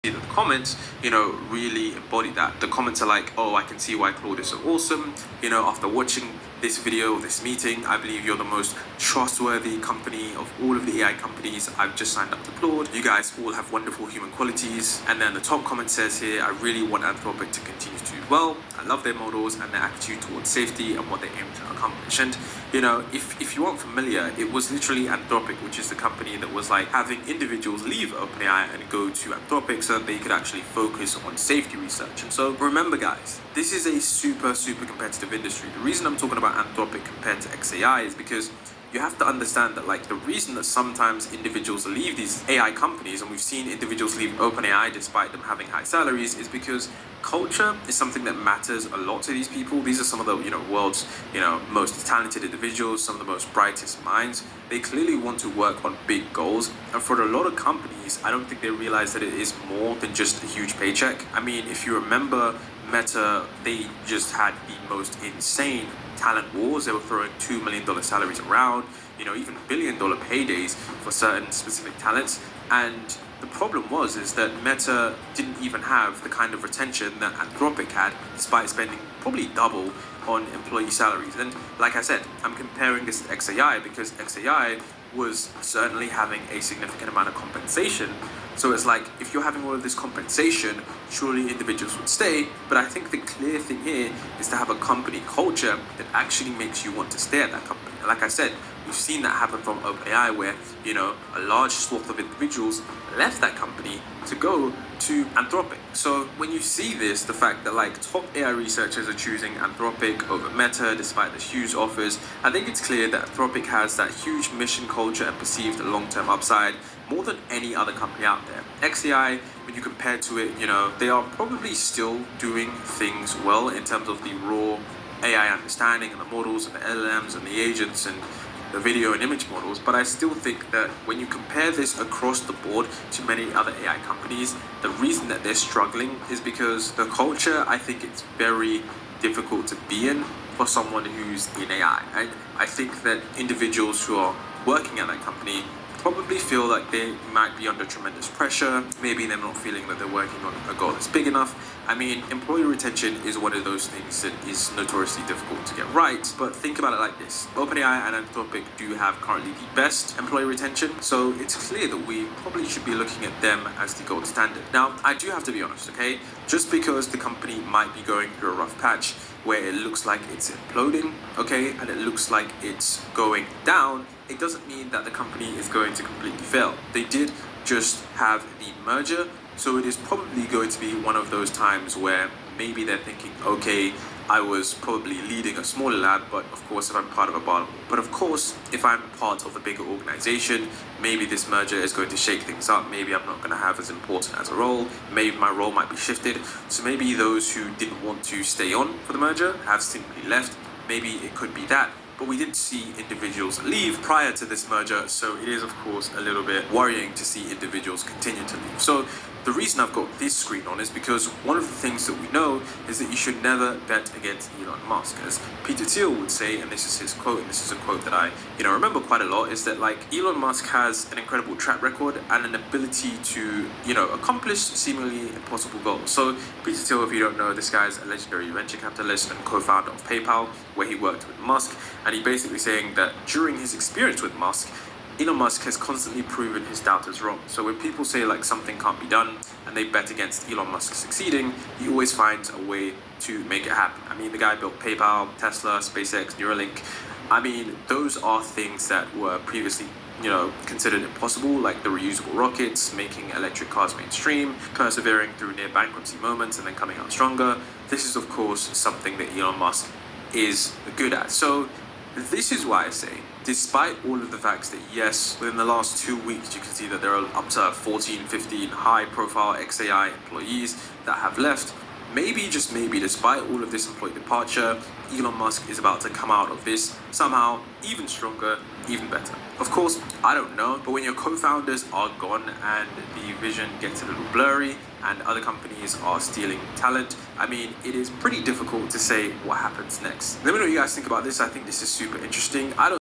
that the comments, really embody that. The comments are like, oh, I can see why Claude is so awesome. After watching this video, this meeting, I believe you're the most trustworthy company of all of the AI companies. I've just signed up to Claude. You guys all have wonderful human qualities. And then the top comment says here, I really want Anthropic to continue to do well. I love their models and their attitude towards safety and what they aim to accomplish. And, if you aren't familiar, it was literally Anthropic, which is the company that was like having individuals leave OpenAI and go to Anthropic so that they could actually focus on safety research. And so remember, guys, this is a super, super competitive industry. The reason I'm talking about Anthropic compared to XAI is because you have to understand that the reason that sometimes individuals leave these AI companies, and we've seen individuals leave OpenAI despite them having high salaries, is because culture is something that matters a lot to these people. These are some of the world's most talented individuals, some of the most brightest minds. They clearly want to work on big goals, and for a lot of companies, I don't think they realize that it is more than just a huge paycheck. I mean, if you remember Meta, they just had the most insane talent wars. They were throwing $2 million salaries around, even $1 billion paydays for certain specific talents. And the problem is that Meta didn't even have the kind of retention that Anthropic had, despite spending probably double on employee salaries. And like I said, I'm comparing this to XAI because XAI was certainly having a significant amount of compensation. So it's like, if you're having all of this compensation, surely individuals would stay. But I think the clear thing here is to have a company culture that actually makes you want to stay at that company. And like I said, we've seen that happen from OpenAI where, a large swath of individuals left that company to go to Anthropic. So when you see this, the fact that top AI researchers are choosing Anthropic over Meta despite the huge offers, I think it's clear that Anthropic has that huge mission culture and perceived long-term upside more than any other company out there. XAI, when you compare to it, they are probably still doing things well in terms of the raw AI understanding and the models and the LLMs and the agents and the video and image models, but I still think that when you compare this across the board to many other AI companies, the reason that they're struggling is because the culture, I think it's very difficult to be in for someone who's in AI. And I think that individuals who are working at that company probably feel like they might be under tremendous pressure. Maybe they're not feeling that they're working on a goal that's big enough. I mean, employee retention is one of those things that is notoriously difficult to get right. But think about it like this. OpenAI and Anthropic do have currently the best employee retention. So it's clear that we probably should be looking at them as the gold standard. Now, I do have to be honest, okay? Just because the company might be going through a rough patch where it looks like it's imploding, okay, and it looks like it's going down, it doesn't mean that the company is going to completely fail. They did just have the merger, so it is probably going to be one of those times where maybe they're thinking, okay, I was probably leading a smaller lab, but of course, if I'm part of a bottom. But of course, if I'm part of a bigger organization, maybe this merger is going to shake things up. Maybe I'm not going to have as important as a role. Maybe my role might be shifted. So maybe those who didn't want to stay on for the merger have simply left. Maybe it could be that. But we did see individuals leave prior to this merger, so it is, of course, a little bit worrying to see individuals continue to leave. So the reason I've got this screen on is because one of the things that we know is that you should never bet against Elon Musk. As Peter Thiel would say, and this is his quote, and this is a quote that I remember quite a lot, is that Elon Musk has an incredible track record and an ability to accomplish seemingly impossible goals. So Peter Thiel, if you don't know, this guy's a legendary venture capitalist and co-founder of PayPal, where he worked with Musk, and he's basically saying that during his experience with Musk, Elon Musk has constantly proven his doubters wrong. So when people say something can't be done and they bet against Elon Musk succeeding, he always finds a way to make it happen. I mean, the guy built PayPal, Tesla, SpaceX, Neuralink. I mean, those are things that were previously considered impossible, like the reusable rockets, making electric cars mainstream, persevering through near bankruptcy moments and then coming out stronger. This is, of course, something that Elon Musk is good at. So this is why I say, despite all of the facts that, yes, within the last 2 weeks, you can see that there are up to 14, 15 high-profile XAI employees that have left, maybe, just maybe, despite all of this employee departure, Elon Musk is about to come out of this somehow even stronger, even better. Of course, I don't know, but when your co-founders are gone and the vision gets a little blurry and other companies are stealing talent, I mean, it is pretty difficult to say what happens next. Let me know what you guys think about this. I think this is super interesting. I don't